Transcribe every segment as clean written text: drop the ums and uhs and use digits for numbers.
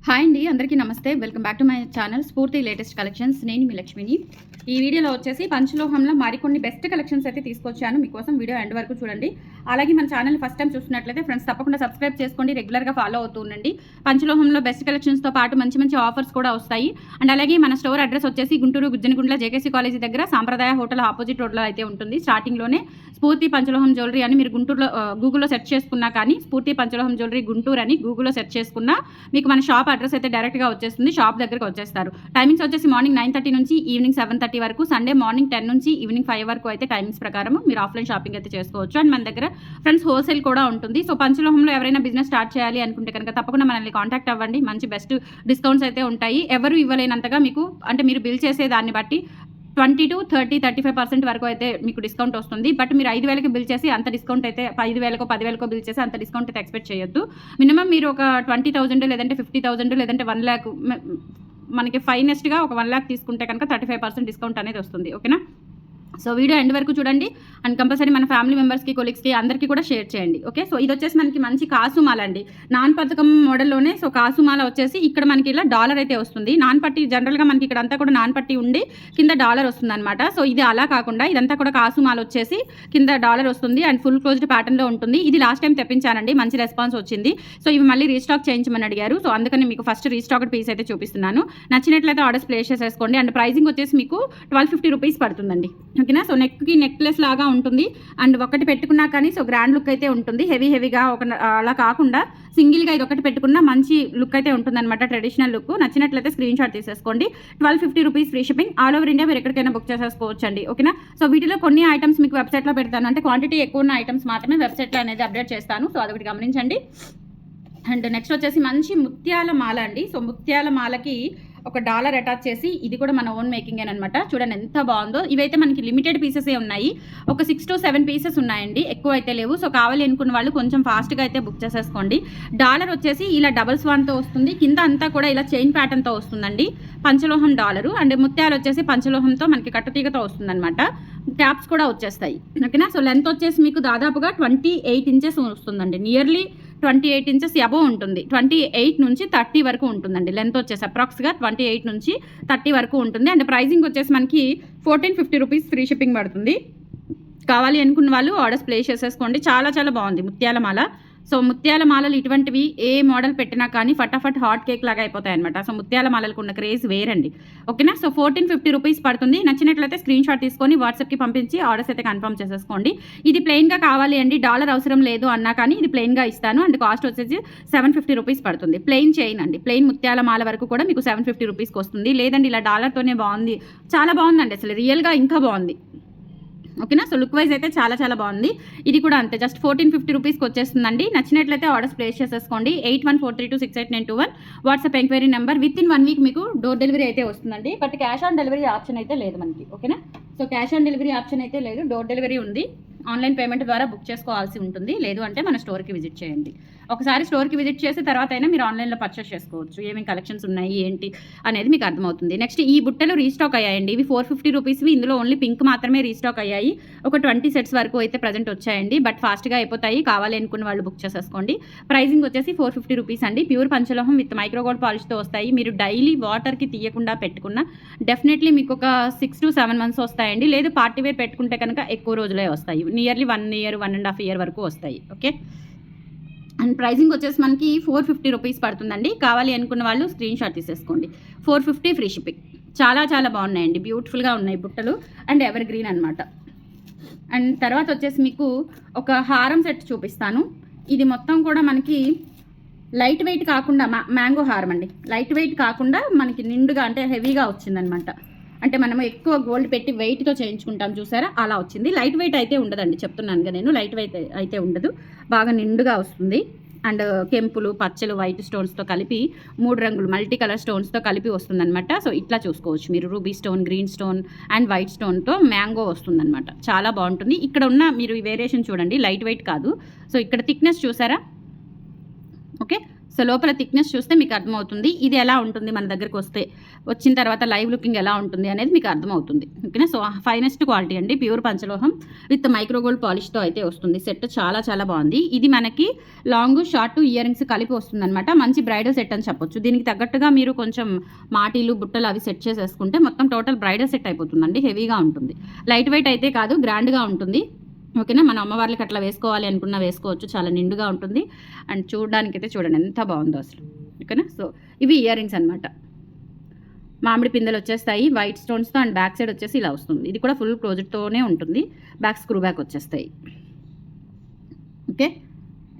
Hi అండి, అందరికీ నమస్తే. Welcome back to my channel స్ఫూర్తి లేటెస్ట్ కలెక్షన్స్. నేను మీ లక్ష్మిని. ఈ వీడియోలో వచ్చేసి పంచలోహంలో మరికొన్ని బెస్ట్ కలెక్షన్స్ అయితే తీసుకొచ్చాను మీకోసం. వీడియో ఎండ్ వరకు చూడండి. అలాగే మన ఛానల్ ఫస్ట్ టైం చూస్తున్నట్లయితే ఫ్రెండ్స్ తప్పకుండా సబ్స్క్రైబ్ చేసుకోండి, రెగ్యులర్గా ఫాలో అవుతూ ఉండండి. పంచలోహంలో బెస్ట్ కలెక్షన్స్తో పాటు మంచి మంచి ఆఫర్స్ కూడా వస్తాయి. అండ్ అలాగే మన స్టోర్ అడ్రస్ వచ్చేసి గుంటూరు గుజ్జనగుండ్ల జేకేసీ కాలేజీ దగ్గర సాంప్రదాయ హోటల్ ఆపోజిట్ రోడ్లో అయితే ఉంటుంది. స్టార్టింగ్లోనే స్ఫూర్తి పంచలోహం జ్యువెలరీ అని మీరు గుంటూరులో గూగుల్లో సెర్చ్ చేసుకున్నా కానీ స్ఫూర్తి పంచలోహం జ్యువెలరీ గుంటూరు అని గూగుల్లో సెర్చ్ చేసుకున్నా మీకు మన షాప్ అడ్రస్ అయితే డైరెక్ట్గా వచ్చేస్తుంది. షాప్ దగ్గరకు వచ్చేస్తారు. టైమింగ్స్ వచ్చేసి మార్నింగ్ 9:30 నుంచి ఈవినింగ్ 7:30 వరకు, సండే మార్నింగ్ 10 నుంచి ఈవినింగ్ 5 వరకు అయితే టైమింగ్స్ ప్రకారం మీరు ఆఫ్లైన్ షాపింగ్ అయితే చేసుకోవచ్చు. అండ్ మన దగ్గర ఫ్రెండ్స్ హోల్సేల్ కూడా ఉంటుంది. సో పంచలోహంలో ఎవరైనా బిజినెస్ స్టార్ట్ చేయాలి అనుకుంటే కనుక తప్పకుండా మనల్ని కాంటాక్ట్ అవ్వండి. మంచి బెస్ట్ డిస్కౌంట్స్ అయితే ఉంటాయి. ఎవరు ఇవ్వలేనంతగా మీకు, అంటే మీరు బిల్ చేసే దాన్ని బట్టి 20 to 30, 35% వరకు అయితే మీకు డిస్కౌంట్ వస్తుంది. బట్ మీరు 5,000కి బిల్ చేసి అంత డిస్కౌంట్ అయితే 5,000కో 10,000కో బిల్ చేసి అంత డిస్కౌంట్ అయితే ఎక్స్పెక్ట్ చేయొద్దు. మినిమం మీరు ఒక 20,000 లేదంటే 50,000 లేదంటే 1,00,000, మనకి ఫైనెస్ట్గా ఒక 1,00,000 తీసుకుంటే కనుక 35% డిస్కౌంట్ అనేది వస్తుంది. ఓకేనా? సో వీడియో ఎండ్ వరకు చూడండి. అండ్ కంపల్సరీ మన ఫ్యామిలీ మెంబర్స్కి, కొలీగ్స్కి అందరికీ కూడా షేర్ చేయండి. ఓకే? సో ఇది వచ్చేసి మనకి మంచి కాసుమాల అండి, నాన్ పథకం మోడల్లోనే. సో కాసుమాల వచ్చేసి ఇక్కడ మనకి ఇలా డాలర్ అయితే వస్తుంది. నాన్ పట్టి జనరల్గా మనకి ఇక్కడ అంతా కూడా నాన్ పట్టి ఉండి కింద డాలర్ వస్తుంది అనమాట. సో ఇది అలా కాకుండా ఇదంతా కూడా కాసుమాల వచ్చేసి కింద డాలర్ వస్తుంది అండ్ ఫుల్ క్లోజ్డ్ ప్యాటర్న్లో ఉంటుంది. ఇది లాస్ట్ టైం తెప్పించానండి, మంచి రెస్పాన్స్ వచ్చింది. సో ఇవి మళ్ళీ రీస్టాక్ చేయించమని అడిగారు. సో అందుకని మీకు ఫస్ట్ రీస్టాక్డ్ పీస్ అయితే చూపిస్తున్నాను. నచ్చినట్లయితే ఆర్డర్స్ ప్లేస్ చేసేసుకోండి. అండ్ ప్రైజింగ్ వచ్చేసి మీకు 1250 రూపీస్ పడుతుందండి. ఓకేనా? సో నెక్కి నెక్లెస్ లాగా ఉంటుంది. అండ్ ఒకటి పెట్టుకున్నా కానీ సో గ్రాండ్ లుక్ అయితే ఉంటుంది. హెవీగా అలా కాకుండా సింగిల్గా ఇది ఒకటి పెట్టుకున్న మంచి లుక్ అయితే ఉంటుందన్నమాట, ట్రెడిషనల్ లుక్. నచ్చినట్లయితే స్క్రీన్ షాట్ తీసేసుకోండి. 1250 rupees free shipping. All over India మీరు ఎక్కడికైనా బుక్ చేసేసుకోవచ్చు అండి. ఓకేనా? సో వీటిలో కొన్ని ఐటమ్స్ మీకు వెబ్సైట్లో పెడతాను, అంటే క్వాంటిటీ ఎక్కువ ఉన్న ఐటమ్స్ మాత్రమే వెబ్సైట్లో అనేది అప్డేట్ చేస్తాను. సో అదొకటి గమనించండి. అండ్ నెక్స్ట్ వచ్చేసి మంచి ముత్యాల మాల అండి. సో ముత్యాల మాలకి ఒక డాలర్ అటాచ్ చేసి, ఇది కూడా మన ఓన్ మేకింగ్ అనమాట. చూడండి ఎంత బాగుందో. ఇవైతే మనకి లిమిటెడ్ పీసెసే ఉన్నాయి. ఒక 6 to 7 పీసెస్ ఉన్నాయండి, ఎక్కువ అయితే లేవు. సో కావాలి అనుకున్న వాళ్ళు కొంచెం ఫాస్ట్గా అయితే బుక్ చేసేసుకోండి. డాలర్ వచ్చేసి ఇలా డబల్ స్వాన్తో వస్తుంది. కింద అంతా కూడా ఇలా చైన్ ప్యాటర్న్తో వస్తుందండి. పంచలోహం డాలరు. అండ్ ముత్యాలు వచ్చేసి పంచలోహంతో మనకి కట్టుతీగతో వస్తుందన్నమాట. క్యాప్స్ కూడా వచ్చేస్తాయి. ఓకేనా? సో లెంత్ వచ్చేసి మీకు దాదాపుగా 28 ఇంచెస్ వస్తుందండి. నియర్లీ 28 ఇంచెస్ అబోవ్ ఉంటుంది. 28 నుంచి 30 వరకు ఉంటుందండి లెంత్ వచ్చేసి. అప్రాక్స్గా 28 నుంచి 30 వరకు ఉంటుంది. అండ్ ప్రైజింగ్ వచ్చేసి మనకి 1450 రూపీస్ ఫ్రీ షిప్పింగ్ పడుతుంది. కావాలి అనుకున్న వాళ్ళు ఆర్డర్స్ ప్లేస్ చేసేసుకోండి. చాలా చాలా బాగుంది ముత్యాల మాల. సో ముత్యాల మాలలు ఇటువంటివి ఏ మోడల్ పెట్టినా కానీ ఫటాఫట్ హాట్ కేక్ లాగా అయిపోతాయి అనమాట. సో ముత్యాల మాలలకు ఉన్న క్రేజ్ వేరండి. ఓకేనా? సో 1450 రూపీస్ పడుతుంది. నచ్చినట్లయితే స్క్రీన్ షాట్ తీసుకొని వాట్సాప్కి పంపించి ఆర్డర్స్ అయితే కన్ఫర్మ్ చేసేసుకోండి. ఇది ప్లెయిన్గా కావాలి అండి, డాలర్ అవసరం లేదు అన్నా కానీ ఇది ప్లెయిన్గా ఇస్తాను. అండ్ కాస్ట్ వచ్చేసి 750 రూపీస్ పడుతుంది. ప్లెయిన్ చైన్ అండి, ప్లెయిన్ ముత్యాల మాల వరకు కూడా మీకు 750 రూపీస్కి వస్తుంది. లేదండి ఇలా డాలర్తోనే బాగుంది, చాలా బాగుందండి, అసలు రియల్గా ఇంకా బాగుంది. ఓకేనా? సో లుక్ వైజ్ అయితే చాలా చాలా బాగుంది. ఇది కూడా అంతే, జస్ట్ 1450 రూపీస్కి వచ్చేస్తుందండి. నచ్చినట్లయితే ఆర్డర్స్ ప్లేస్ చేసేసుకోండి. 8143268921 WhatsApp enquiry number. With in 1 week మీకు డోర్ డెలివరీ అయితే వస్తుందండి. But cash on delivery option అయితే లేదు మనకి. ఓకేనా? So cash on delivery option అయితే లేదు, డోర్ డెలివరీ ఉంది. ఆన్లైన్ పేమెంట్ ద్వారా బుక్ చేసుకోవాల్సి ఉంటుంది. లేదు అంటే మన స్టోర్కి విజిట్ చేయండి. ఒకసారి స్టోర్కి విజిట్ చేసి తర్వాత అయినా మీరు ఆన్లైన్లో పర్చేస్ చేసుకోవచ్చు. ఏమేమి కలెక్షన్స్ ఉన్నాయి ఏంటి అనేది మీకు అర్థమవుతుంది. నెక్స్ట్ ఈ బుట్టలు రీస్టాక్ అయ్యాయండి. ఇవి 450 రూపీస్వి. ఇందులో ఓన్లీ పింక్ మాత్రమే రీస్టాక్ అయ్యాయి. ఒక 20 సెట్స్ వరకు అయితే ప్రజెంట్ వచ్చాయండి. బట్ ఫాస్ట్గా అయిపోతాయి. కావాలి అనుకున్న వాళ్ళు బుక్ చేసేసుకోండి. ప్రైజింగ్ వచ్చేసి 450 రూపీస్ అండి. ప్యూర్ పంచలోహం విత్ మైక్రోగోల్డ్ పాలిష్తో వస్తాయి. మీరు డైలీ వాటర్కి తీయకుండా పెట్టుకున్న డెఫినెట్లీ మీకు ఒక 6 to 7 months వస్తాయండి. లేదు పార్టీ వేర్ పెట్టుకుంటే కనుక ఎక్కువ రోజులే వస్తాయి. నియర్లీ 1 year 1.5 year వరకు వస్తాయి. ఓకే? అండ్ ప్రైజింగ్ వచ్చేసి మనకి 450 రూపీస్ పడుతుందండి. కావాలి అనుకున్న వాళ్ళు స్క్రీన్ షాట్ తీసేసుకోండి. 450 ఫ్రీ షిప్పింగ్. చాలా చాలా బాగున్నాయండి, బ్యూటిఫుల్గా ఉన్నాయి బుట్టలు. అండ్ ఎవర్ గ్రీన్ అనమాట. అండ్ తర్వాత వచ్చేసి మీకు ఒక హారం సెట్ చూపిస్తాను. ఇది మొత్తం కూడా మనకి లైట్ వెయిట్ కాకుండా మ్యాంగో హారం అండి. లైట్ వెయిట్ కాకుండా మనకి నిండుగా, అంటే హెవీగా వచ్చిందనమాట. అంటే మనము ఎక్కువ గోల్డ్ పెట్టి వెయిట్తో చేయించుకుంటాం చూసారా, అలా వచ్చింది. లైట్ వెయిట్ అయితే ఉండదండి, చెప్తున్నానుగా నేను. లైట్ వెయిట్ అయితే ఉండదు, బాగా నిండుగా వస్తుంది. అండ్ కెంపులు, పచ్చలు, వైట్ స్టోన్స్తో కలిపి 3 రంగులు మల్టీ కలర్ స్టోన్స్తో కలిపి వస్తుందన్నమాట. సో ఇట్లా చూసుకోవచ్చు మీరు. Ruby stone, green stone and white స్టోన్తో మ్యాంగో వస్తుందన్నమాట. చాలా బాగుంటుంది. ఇక్కడ ఉన్న మీరు ఈ వేరియేషన్ చూడండి, లైట్ వెయిట్ కాదు. సో ఇక్కడ థిక్నెస్ చూసారా? ఓకే? సో లోపల థిక్నెస్ చూస్తే మీకు అర్థమవుతుంది ఇది ఎలా ఉంటుంది మన దగ్గరకు వచ్చిన తర్వాత లైవ్ లుకింగ్ ఎలా ఉంటుంది అనేది మీకు అర్థమవుతుంది. ఓకేనా. సో ఫైనెస్ట్ క్వాలిటీ అండి, ప్యూర్ పంచలోహం విత్ మైక్రోగోల్డ్ పాలిష్తో అయితే వస్తుంది. సెట్ చాలా చాలా బాగుంది. ఇది మనకి లాంగ్ షార్ట్ ఇయర్ రింగ్స్ కలిపి వస్తుంది అనమాట. మంచి బ్రైడల్ సెట్ అని చెప్పొచ్చు. దీనికి తగ్గట్టుగా మీరు కొంచెం మాటీలు బుట్టలు అవి సెట్ చేసేసుకుంటే మొత్తం టోటల్ బ్రైడల్ సెట్ అయిపోతుందండి. హెవీగా ఉంటుంది, లైట్ వెయిట్ అయితే కాదు, గ్రాండ్గా ఉంటుంది. ఓకేనా. మన అమ్మవార్లకి అట్లా వేసుకోవాలి అనుకున్నా వేసుకోవచ్చు, చాలా నిండుగా ఉంటుంది. అండ్ చూడడానికి అయితే చూడండి ఎంత బాగుందో అసలు. ఓకేనా. సో ఇవి ఇయర్ రింగ్స్ అనమాట. మామిడి పిందెలు వచ్చేస్తాయి వైట్ స్టోన్స్తో, అండ్ బ్యాక్ సైడ్ వచ్చేసి ఇలా వస్తుంది. ఇది కూడా ఫుల్ క్లోజ్డ్తోనే ఉంటుంది, బ్యాక్ స్క్రూ బ్యాక్ వచ్చేస్తాయి. ఓకే,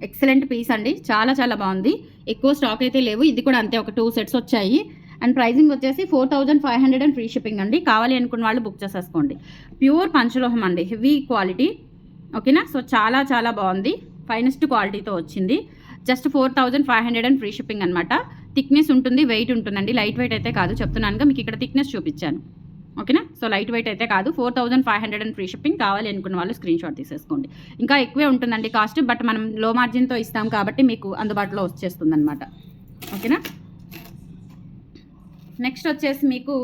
ఎక్సలెంట్ పీస్ అండి, చాలా చాలా బాగుంది. ఎక్కువ స్టాక్ అయితే లేవు, ఇది కూడా అంతే, ఒక 2 సెట్స్ వచ్చాయి. అండ్ ప్రైజింగ్ వచ్చేసి 4500 అండ్ ఫ్రీ షిప్పింగ్ అండి. కావాలి అనుకున్న వాళ్ళు బుక్ చేసేసుకోండి. ప్యూర్ పంచలోహం అండి, హెవీ క్వాలిటీ. ఓకేనా. సో చాలా చాలా బాగుంది, ఫైనెస్ట్ క్వాలిటీతో వచ్చింది. జస్ట్ 4500 అండ్ ఫ్రీ షిప్పింగ్ అనమాట. థిక్నెస్ ఉంటుంది, వెయిట్ ఉంటుందండి. లైట్ వెయిట్ అయితే కాదు, చెప్తున్నానుగా మీకు ఇక్కడ థిక్నెస్ చూపించాను. ఓకేనా. సో లైట్ వెయిట్ అయితే కాదు, 4500 అండ్ ఫ్రీ షిప్పింగ్. కావాలి అనుకున్న వాళ్ళు స్క్రీన్ షాట్ తీసేసుకోండి. ఇంకా ఎక్కువే ఉంటుందండి కాస్ట్, బట్ మనం లో మార్జిన్తో ఇస్తాం కాబట్టి మీకు అందుబాటులో వచ్చేస్తుంది అనమాట. ఓకేనా. నెక్స్ట్ వచ్చేసి మీకు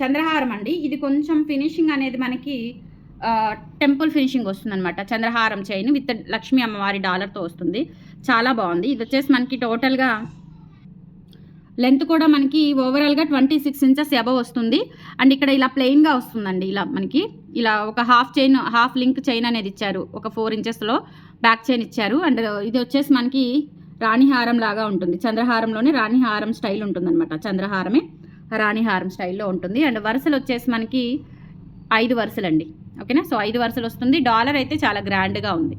చంద్రహారం అండి. ఇది కొంచెం ఫినిషింగ్ అనేది మనకి టెంపుల్ ఫినిషింగ్ వస్తుంది అనమాట. చంద్రహారం చైన్ విత్ లక్ష్మీ అమ్మవారి డాలర్తో వస్తుంది, చాలా బాగుంది. ఇది వచ్చేసి మనకి టోటల్గా లెంత్ కూడా మనకి ఓవరాల్గా 26 ఇంచెస్ అబవ్ వస్తుంది. అండ్ ఇక్కడ ఇలా ప్లెయిన్గా వస్తుందండి. ఇలా మనకి ఇలా ఒక హాఫ్ లింక్ చైన్ అనేది ఇచ్చారు, ఒక 4 ఇంచెస్లో బ్యాక్ చైన్ ఇచ్చారు. అండ్ ఇది వచ్చేసి మనకి రాణిహారం లాగా ఉంటుంది. చంద్రహారంలోనే రాణిహారం స్టైల్ ఉంటుందన్నమాట. చంద్రహారమే రాణిహారం స్టైల్లో ఉంటుంది. అండ్ వరుసలు వచ్చేసి మనకి 5 వరుసలండి. ఓకేనా. సో 5 వరుసలు వస్తుంది. డాలర్ అయితే చాలా గ్రాండ్గా ఉంది.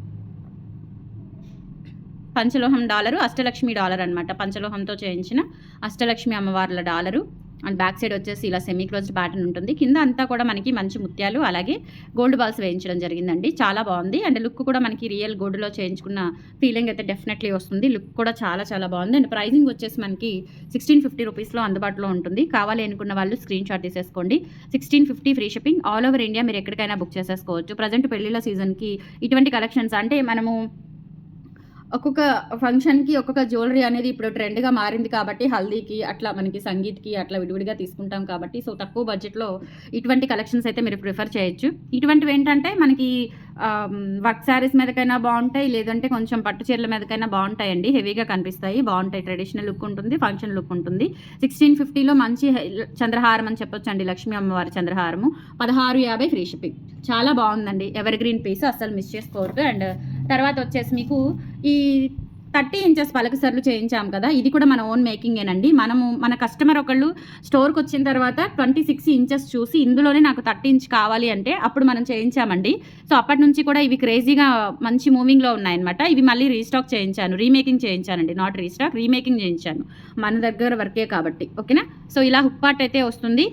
పంచలోహం డాలరు, అష్టలక్ష్మి డాలర్ అనమాట. పంచలోహంతో చేయించిన అష్టలక్ష్మి అమ్మవార్ల డాలరు. అండ్ బ్యాక్ సైడ్ వచ్చేసి ఇలా సెమీ క్లోజ్డ్ ప్యాటర్న్ ఉంటుంది. కింద అంతా కూడా మనకి మంచి ముత్యాలు అలాగే గోల్డ్ బాల్స్ వేయించడం జరిగిందండి. చాలా బాగుంది. అండ్ లుక్ కూడా మనకి రియల్ గోల్డ్లో చేయించుకున్న ఫీలింగ్ అయితే డెఫినెట్లీ వస్తుంది. లుక్ కూడా చాలా చాలా బాగుంది. అండ్ ప్రైజింగ్ వచ్చేసి మనకి 1650 రూపీస్లో అందుబాటులో ఉంటుంది. కావాలి అనుకున్న వాళ్ళు స్క్రీన్ షాట్ తీసేసుకోండి. 1650 free shipping. All over India మీరు ఎక్కడికైనా బుక్ చేసేసుకోవచ్చు. ప్రజెంట్ పెళ్లిళ్ళ సీజన్కి ఇటువంటి కలెక్షన్స్ అంటే మనము ఒక్కొక్క ఫంక్షన్కి ఒక్కొక్క జ్యువెలరీ అనేది ఇప్పుడు ట్రెండ్గా మారింది కాబట్టి హల్దీకి అట్లా మనకి సంగీత్కి అట్లా విడివిడిగా తీసుకుంటాం కాబట్టి సో తక్కువ బడ్జెట్లో ఇటువంటి కలెక్షన్స్ అయితే మీరు ప్రిఫర్ చేయొచ్చు. ఇటువంటివి ఏంటంటే మనకి వర్క్ శారీస్ మీదకైనా బాగుంటాయి, లేదంటే కొంచెం పట్టు చీరల మీదకైనా బాగుంటాయండి. హెవీగా కనిపిస్తాయి, బాగుంటాయి. ట్రెడిషనల్ లుక్ ఉంటుంది, ఫంక్షన్ లుక్ ఉంటుంది. 1650లో మంచి చంద్రహారం అని చెప్పొచ్చండి. లక్ష్మీ అమ్మవారి చంద్రహారము 1650 ఫ్రీ షిప్పింగ్. చాలా బాగుందండి, ఎవర్ గ్రీన్ పీస్, అస్సలు మిస్ చేసుకోవద్దు. అండ్ తర్వాత వచ్చేసి మీకు ఈ 30 ఇంచెస్ పలకసర్లు చేయించాం కదా, ఇది కూడా మన ఓన్ మేకింగేనండి. మన కస్టమర్ ఒకళ్ళు స్టోర్కి వచ్చిన తర్వాత 26 ఇంచెస్ చూసి ఇందులోనే నాకు 30 ఇంచ్ కావాలి అంటే అప్పుడు మనం చేయించామండి. సో అప్పటి నుంచి కూడా ఇవి క్రేజీగా మంచి మూవింగ్లో ఉన్నాయన్నమాట. ఇవి మళ్ళీ రీస్టాక్ చేయించాను, రీమేకింగ్ చేయించానండి. నాట్ రీస్టాక్, రీమేకింగ్ చేయించాను, మన దగ్గర వర్కే కాబట్టి. ఓకేనా. సో ఇలా హుక్ పార్ట్ అయితే వస్తుంది,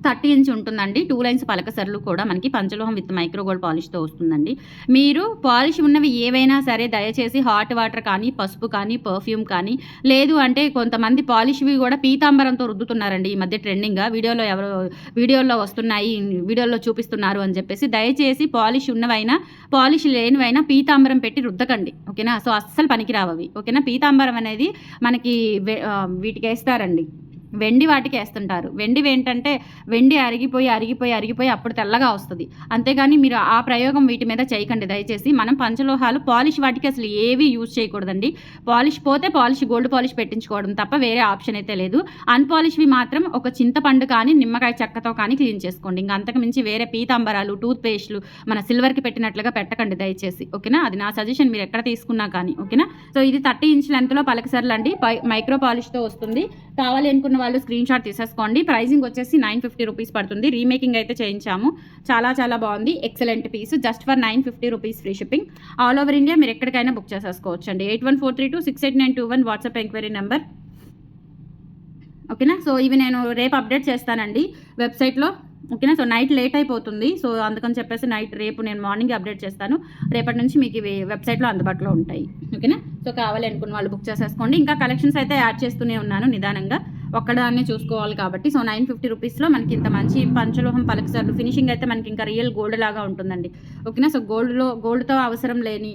30 ఇంచ్ ఉంటుందండి. 2 లైన్స్ పలకసర్లు కూడా మనకి పంచలోహం విత్ మైక్రోగోల్డ్ పాలిష్తో వస్తుందండి. మీరు పాలిష్ ఉన్నవి ఏవైనా సరే దయచేసి హాట్ వాటర్ కానీ, పసుపు కానీ, పర్ఫ్యూమ్ కానీ, లేదు అంటే కొంతమంది పాలిష్వి కూడా పీతాంబరంతో రుద్దుతున్నారండి ఈ మధ్య ట్రెండింగ్గా. వీడియోలో వస్తున్నాయి, వీడియోలో చూపిస్తున్నారు అని చెప్పేసి. దయచేసి పాలిష్ ఉన్నవైనా పాలిష్ లేనివైనా పీతాంబరం పెట్టి రుద్దకండి. ఓకేనా. సో అస్సలు పనికిరావవి. ఓకేనా. పీతాంబరం అనేది మనకి వీటికి వేస్తారండి, వెండి వాటికి వేస్తుంటారు. వెండివి ఏంటంటే వెండి అరిగిపోయి అప్పుడు తెల్లగా వస్తుంది. అంతేగాని మీరు ఆ ప్రయోగం వీటి మీద చేయకండి దయచేసి. మనం పంచలోహాలు పాలిష్ వాటికి అసలు ఏవి యూజ్ చేయకూడదండి. పాలిష్ పోతే గోల్డ్ పాలిష్ పెట్టించుకోవడం తప్ప వేరే ఆప్షన్ అయితే లేదు. అన్పాలిష్వి మాత్రం ఒక చింతపండు కానీ నిమ్మకాయ చెక్కతో కానీ క్లీన్ చేసుకోండి. ఇంకా అంతకు మించి వేరే పీతాంబరాలు, టూత్ పేస్ట్లు మన సిల్వర్కి పెట్టినట్లుగా పెట్టకండి దయచేసి. ఓకేనా. అది నా సజెషన్, మీరు ఎక్కడ తీసుకున్నా కానీ. ఓకేనా. సో ఇది 30 ఇంచ్ లెంత్లో పలకసర్లు అండి, మైక్రో పాలిష్తో వస్తుంది. కావాలి అనుకున్న వాళ్ళు స్క్రీన్ షాట్ తీసేసుకోండి. ప్రైజింగ్ వచ్చేసి 950 రూపీస్ పడుతుంది. రీమేకింగ్ అయితే చేయించాము, చాలా చాలా బాగుంది. Excellent piece. Just for 950 rupees free shipping. All over India మీరు ఎక్కడికైనా బుక్ చేసేసుకోవచ్చు అండి. 8143268921 వాట్సాప్ ఎంక్వైరీ నెంబర్. ఓకేనా. సో ఇవి నేను రేపు అప్డేట్ చేస్తానండి వెబ్సైట్లో. ఓకేనా. సో నైట్ లేట్ అయిపోతుంది, సో అందుకని చెప్పేసి రేపు నేను మార్నింగ్ అప్డేట్ చేస్తాను. రేపటి నుంచి మీకు ఇవి వెబ్సైట్లో అందుబాటులో ఉంటాయి. ఓకేనా. సో కావాలి అనుకున్న వాళ్ళు బుక్ చేసేసుకోండి. ఇంకా కలెక్షన్స్ అయితే యాడ్ చేస్తూనే ఉన్నాను నిదానంగా. ఒక్కదాన్నే చూసుకోవాలి కాబట్టి. సో 950 రూపీస్లో మనకి ఇంత మంచి పంచలోహం పలకసర్లు. ఫినిషింగ్ అయితే మనకి ఇంకా రియల్ గోల్డ్ లాగా ఉంటుందండి. ఓకేనా. సో గోల్డ్తో అవసరం లేని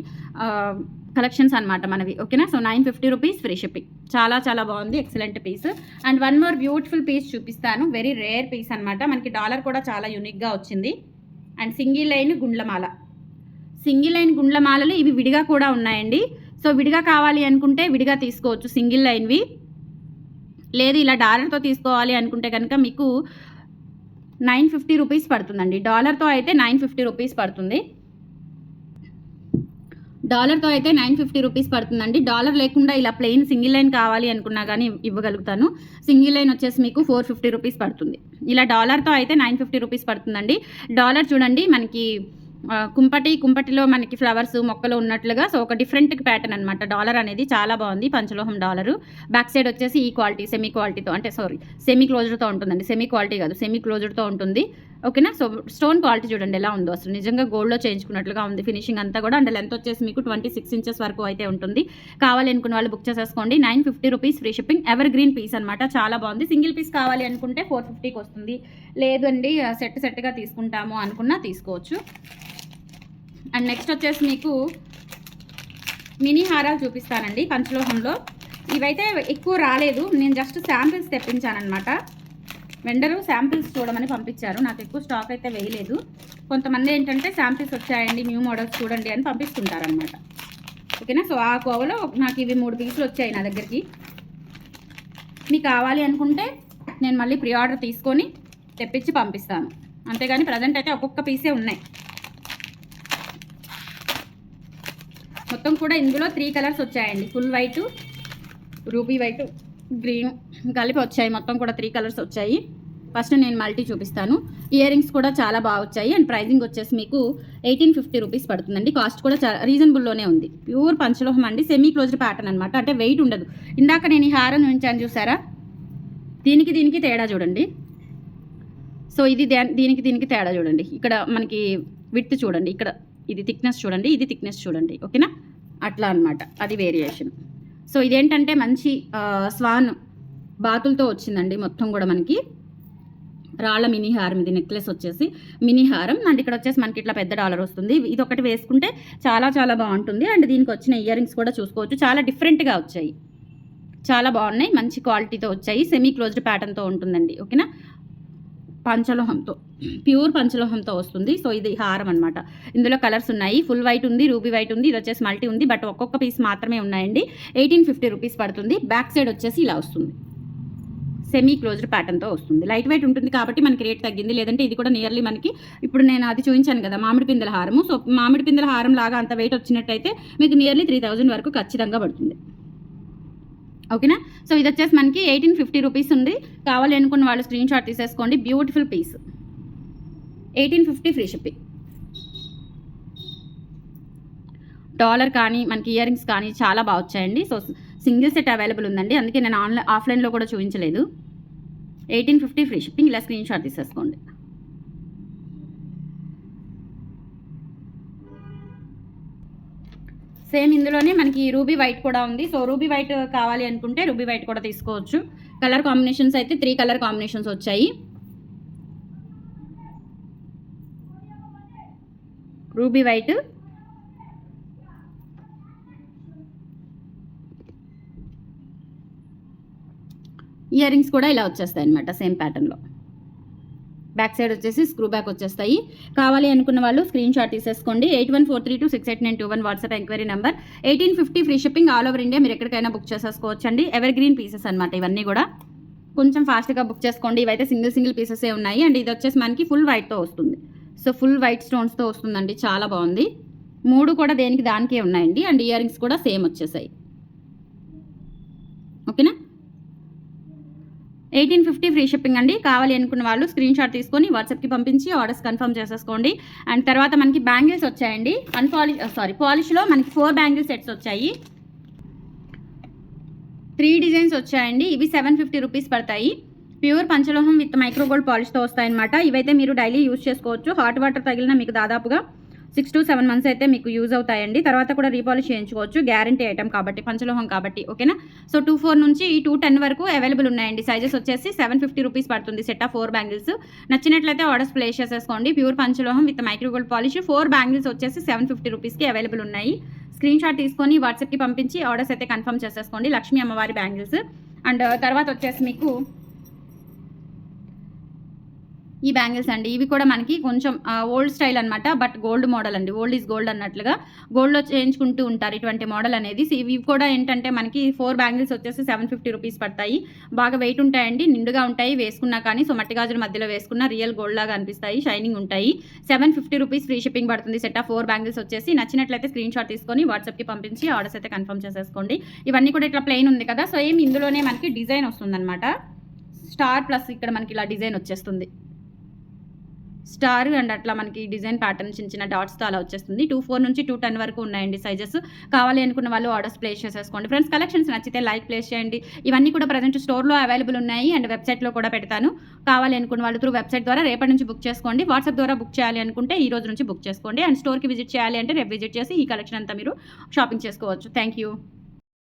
కలెక్షన్స్ అనమాట మనవి. ఓకేనా. So 950 rupees free shipping. చాలా చాలా బాగుంది, excellent piece. And one more beautiful piece చూపిస్తాను. వెరీ రేర్ పీస్ అనమాట. మనకి డాలర్ కూడా చాలా యూనిక్గా వచ్చింది. అండ్ సింగిల్ లైన్ గుండ్లమాల. సింగిల్ లైన్ గుండ్లమాలలు ఇవి విడిగా కూడా ఉన్నాయండి. సో విడిగా కావాలి అనుకుంటే విడిగా తీసుకోవచ్చు సింగిల్ లైన్వి. లేదు ఇలా డాలర్తో తీసుకోవాలి అనుకుంటే కనుక మీకు 950 రూపీస్ పడుతుందండి. డాలర్తో అయితే 950 రూపీస్ పడుతుంది. డాలర్తో అయితే 950 రూపీస్ పడుతుందండి. డాలర్ లేకుండా ఇలా ప్లెయిన్ సింగిల్ లైన్ కావాలి అనుకున్నా కానీ ఇవ్వగలుగుతాను. సింగిల్ లైన్ వచ్చేసి మీకు 450 రూపీస్ పడుతుంది. ఇలా డాలర్తో అయితే 950 రూపీస్ పడుతుందండి. డాలర్ చూడండి మనకి కుంపటిలో మనకి ఫ్లవర్స్ మొక్కలు ఉన్నట్లుగా. సో ఒక డిఫరెంట్ ప్యాటర్న్ అనమాట. డాలర్ అనేది చాలా బాగుంది. పంచలోహం డాలరు. బ్యాక్ సైడ్ వచ్చేసి ఈ క్వాలిటీ సెమీ క్వాలిటీతో, అంటే సెమీ క్లోజర్తో ఉంటుందండి. సెమీ క్వాలిటీ కాదు, సెమీ క్లోజర్తో ఉంటుంది. ఓకేనా. సో స్టోన్ క్వాలిటీ చూడండి ఎలా ఉందో, అసలు నిజంగా గోల్డ్లో చేయించుకున్నట్లుగా ఉంది ఫినిషింగ్ అంతా కూడా. అండ్ లెంత్ వచ్చేసి మీకు 26 ఇంచెస్ వరకు అయితే ఉంటుంది. కావాలి అనుకున్న వాళ్ళు బుక్ చేసేసుకోండి. 950 rupees free shipping. Ever green peas అనమాట. చాలా బాగుంది. సింగిల్ పీస్ కావాలి అనుకుంటే 450కి వస్తుంది. లేదు అండి సెట్గా తీసుకుంటాము అనుకున్నా తీసుకోవచ్చు. అండ్ నెక్స్ట్ వచ్చేసి మీకు మినీ హారాలు చూపిస్తానండి పంచలోహంలో. ఇవైతే ఎక్కువ రాలేదు, నేను జస్ట్ శాంపిల్స్ తెప్పించానమాట. వెండరు శాంపిల్స్ చూడమని పంపించారు. నాకు ఎక్కువ స్టాక్ అయితే వేయలేదు. కొంతమంది ఏంటంటే శాంపిల్స్ వచ్చాయండి, న్యూ మోడల్స్ చూడండి అని పంపిస్తుంటారనమాట. ఓకేనా. సో ఆ కోవలో నాకు ఇవి 3 పీసులు వచ్చాయి నా దగ్గరికి. మీకు కావాలి అనుకుంటే నేను మళ్ళీ ప్రీ ఆర్డర్ తీసుకొని తెప్పించి పంపిస్తాను. అంతేగాని ప్రజెంట్ అయితే ఒక్కొక్క పీసే ఉన్నాయి. మొత్తం కూడా ఇందులో 3 కలర్స్ వచ్చాయండి. Full white, ruby white, green కలిపి వచ్చాయి. మొత్తం కూడా 3 కలర్స్ వచ్చాయి. ఫస్ట్ నేను మల్టీ చూపిస్తాను. ఇయర్ రింగ్స్ కూడా చాలా బాగా వచ్చాయి. అండ్ ప్రైజింగ్ వచ్చేసి మీకు 1850 రూపీస్ పడుతుందండి. కాస్ట్ కూడా చాలా రీజనబుల్లోనే ఉంది. ప్యూర్ పంచలోహం అండి. సెమీ క్లోజ్డ్ ప్యాటర్న్ అనమాట. అంటే వెయిట్ ఉండదు. ఇందాక నేను ఈ హారం ఉంచాను చూసారా, దీనికి తేడా చూడండి. సో ఇది దీనికి తేడా చూడండి. ఇక్కడ మనకి విడ్త్ చూడండి, ఇక్కడ ఇది థిక్నెస్ చూడండి, ఇది థిక్నెస్ చూడండి. ఓకేనా. అట్లా అనమాట, అది వేరియేషన్. సో ఇదేంటంటే మంచి స్వాన్ బాతులతో వచ్చిందండి. మొత్తం కూడా మనకి రాళ్ళ మినీ హారం. ఇది నెక్లెస్ వచ్చేసి మినీ హారం. అండ్ ఇక్కడ వచ్చేసి మనకి ఇట్లా పెద్ద డాలర్ వస్తుంది. ఇది ఒకటి వేసుకుంటే చాలా చాలా బాగుంటుంది. అండ్ దీనికి వచ్చిన ఇయర్ రింగ్స్ కూడా చూసుకోవచ్చు. చాలా డిఫరెంట్గా వచ్చాయి, చాలా బాగున్నాయి. మంచి క్వాలిటీతో వచ్చాయి. సెమీ క్లోజ్డ్ ప్యాటర్న్తో ఉంటుందండి. ఓకేనా. పంచలోహంతో, ప్యూర్ పంచలోహంతో వస్తుంది. సో ఇది హారం అనమాట. ఇందులో కలర్స్ ఉన్నాయి. ఫుల్ వైట్ ఉంది, రూబీ వైట్ ఉంది, ఇది వచ్చేసి మల్టీ ఉంది. బట్ ఒక్కొక్క పీస్ మాత్రమే ఉన్నాయండి. 1850 రూపీస్ పడుతుంది. బ్యాక్ సైడ్ వచ్చేసి ఇలా వస్తుంది. సెమీ క్లోజ్డ్ ప్యాటర్న్తో వస్తుంది. లైట్ వెయిట్ ఉంటుంది కాబట్టి మనకి రేట్ తగ్గింది. లేదంటే ఇది కూడా నియర్లీ మనకి, ఇప్పుడు నేను అది చూపించాను కదా మామిడి పిందెల హారము. సో మామిడి పిందెల హారం లాగా అంత వెయిట్ వచ్చినట్టయితే మీకు నియర్లీ 3000 వరకు ఖచ్చితంగా పడుతుంది. ఓకేనా. సో ఇది వచ్చేసి మనకి 1850 రూపీస్ ఉంది. కావాలి అనుకున్న వాళ్ళు స్క్రీన్ షాట్ తీసేసుకోండి. Beautiful piece. 1850 free shipping. Dollar కానీ మనకి ఇయర్ రింగ్స్ కానీ చాలా బాగా వచ్చాయండి. సో సింగిల్ సెట్ అవైలబుల్ ఉందండి. అందుకే నేను ఆఫ్లైన్లో కూడా చూపించలేదు. 1850 ఫ్రీ షిప్పింగ్. ఇలా స్క్రీన్ షాట్ తీసేసుకోండి. సేమ్ ఇందులోనే మనకి రూబీ వైట్ కూడా ఉంది. సో రూబీ వైట్ కావాలి అనుకుంటే రూబీ వైట్ కూడా తీసుకోవచ్చు. కలర్ కాంబినేషన్స్ అయితే 3 కలర్ కాంబినేషన్స్ వచ్చాయి. రూబీ వైట్, ఇయర్ రింగ్స్ కూడా ఇలా వచ్చేస్తాయి అనమాట సేమ్ ప్యాటర్న్లో. బ్యాక్ సైడ్ వచ్చేసి స్క్రూ బ్యాక్ వచ్చేస్తాయి. కావాలి అనుకున్న వాళ్ళు స్క్రీన్ షాట్ తీసేసుకోండి. 8143268921 WhatsApp enquiry number. 1850 free shipping. All over India మీరు ఎక్కడికైనా బుక్ చేసేసుకోవచ్చు అండి. ఎవర్ గ్రీన్ పీసెస్ అనమాట ఇవన్నీ కూడా. కొంచెం ఫాస్ట్గా బుక్ చేసుకోండి. ఇవైతే సింగిల్ పీసెసే ఉన్నాయి. అండ్ ఇది వచ్చేసి మనకి ఫుల్ వైట్తో వస్తుంది. సో ఫుల్ వైట్ స్టోన్స్తో వస్తుందండి. చాలా బాగుంది. 3 కూడా దేనికి దానికే ఉన్నాయండి. అండ్ ఇయర్ రింగ్స్ కూడా సేమ్ వచ్చేసాయి. ఓకేనా. 1850 ఫ్రీ షిప్పింగ్ అండి. కావాలి అనుకున్న వాళ్ళు స్క్రీన్ షాట్ తీసుకొని వాట్సాప్కి పంపించి ఆర్డర్స్ కన్ఫర్మ్ చేసేసుకోండి. అండ్ తర్వాత మనకి బ్యాంగిల్స్ వచ్చాయండి. పాలిష్లో మనకి 4 బ్యాంగిల్ సెట్స్ వచ్చాయి. 3 డిజైన్స్ వచ్చాయండి. ఇవి 750 రూపీస్ పడతాయి. Pure panchaloham with micro gold పాలిష్తో వస్తాయన్నమాట. ఇవైతే మీరు డైలీ యూజ్ చేసుకోవచ్చు. హాట్ వాటర్ తగిలినా మీకు దాదాపుగా 6 to 7 మంత్స్ అయితే మీకు యూజ్ అవుతాయండి. తర్వాత కూడా రీపాలిష్ చేయించుకోవచ్చు. గ్యారంటీ ఐటమ్ కాబట్టి, పంచలోహం కాబట్టి. ఓకేనా? సో 24 నుంచి 210 వరకు అవైలబుల్ ఉన్నాయండి. సైజెస్ వచ్చేసి 750 రూపీస్ పడుతుంది సెట్ ఆఫ్ 4 బ్యాంగిల్స్. నచ్చినట్లయితే ఆర్డర్స్ ప్లేస్ చేసేసుకోండి. Pure panchaloham with micro gold polish 4 bangles వచ్చేసి 750 రూపీస్కి అవైలబుల్ ఉన్నాయి. స్క్రీన్ షాట్ తీసుకొని వాట్సాప్కి పంపించి ఆర్డర్స్ అయితే కన్ఫర్మ్ చేసేసుకోండి. లక్ష్మీ అమ్మవారి బ్యాంగిల్స్. అండ్ తర్వాత వచ్చేసి మీకు ఈ బ్యాంగిల్స్ అండి. ఇవి కూడా మనకి కొంచెం ఓల్డ్ స్టైల్ అనమాట. బట్ గోల్డ్ మోడల్ అండి. ఓల్డ్ ఈజ్ గోల్డ్ అన్నట్లుగా గోల్డ్లో చేయించుకుంటూ ఉంటారు ఇటువంటి మోడల్ అనేది. ఇవి కూడా ఏంటంటే మనకి 4 బ్యాంగిల్స్ వచ్చేసి 750 రూపీస్ పడతాయి. బాగా వెయిట్ ఉంటాయండి, నిండుగా ఉంటాయి వేసుకున్నా కానీ. సో మట్టి గాజుల మధ్యలో వేసుకున్న రియల్ గోల్డ్ లాగా అనిపిస్తాయి, షైనింగ్ ఉంటాయి. 750 రూపీస్ ఫ్రీ షిప్పింగ్ పడుతుంది సెట్ ఆఫ్ 4 బ్యాంగిల్స్ వచ్చేసి. నచ్చినట్లయితే స్క్రీన్ షాట్ తీసుకొని వాట్సాప్కి పంపించి ఆర్డర్స్ అయితే కన్ఫర్మ్ చేసేసుకోండి. ఇవన్నీ కూడా ఇట్లా ప్లెయిన్ ఉంది కదా, సో ఇందులోనే మనకి డిజైన్ వస్తుందన్నమాట. స్టార్ ప్లస్ ఇక్కడ మనకి ఇలా డిజైన్ వచ్చేస్తుంది. స్టార్ అండ్ అట్లా మనకి డిజైన్ ప్యాటర్న్ చిన్న చిన్న డాట్స్తో అలా వచ్చేస్తుంది. 24 నుంచి 210 వరకు ఉన్నాయండి సైజెస్. కావాలి అనుకున్న వాళ్ళు ఆర్డర్స్ ప్లేస్ చేసేసుకోండి. ఫ్రెండ్స్, కలెక్షన్స్ నచ్చితే లైక్ ప్లేస్ చేయండి. ఇవన్నీ కూడా ప్రజెంట్ స్టోర్లో అవైలబుల్ ఉన్నాయి అండ్ వెబ్సైట్లో కూడా పెడతాను. కావాలి అనుకున్న వాళ్ళు త్రూ వెబ్సైట్ ద్వారా రేపటి నుంచి బుక్ చేసుకోండి. వాట్సాప్ ద్వారా బుక్ చేయాలి అనుకుంటే ఈ రోజు నుంచి బుక్ చేసుకోండి. అండ్ స్టోర్కి విజిట్ చేయాలి అంటే రేపు విజిట్ చేసి ఈ కలెక్షన్ అంతా మీరు షాపింగ్ చేసుకోవచ్చు. Thank you.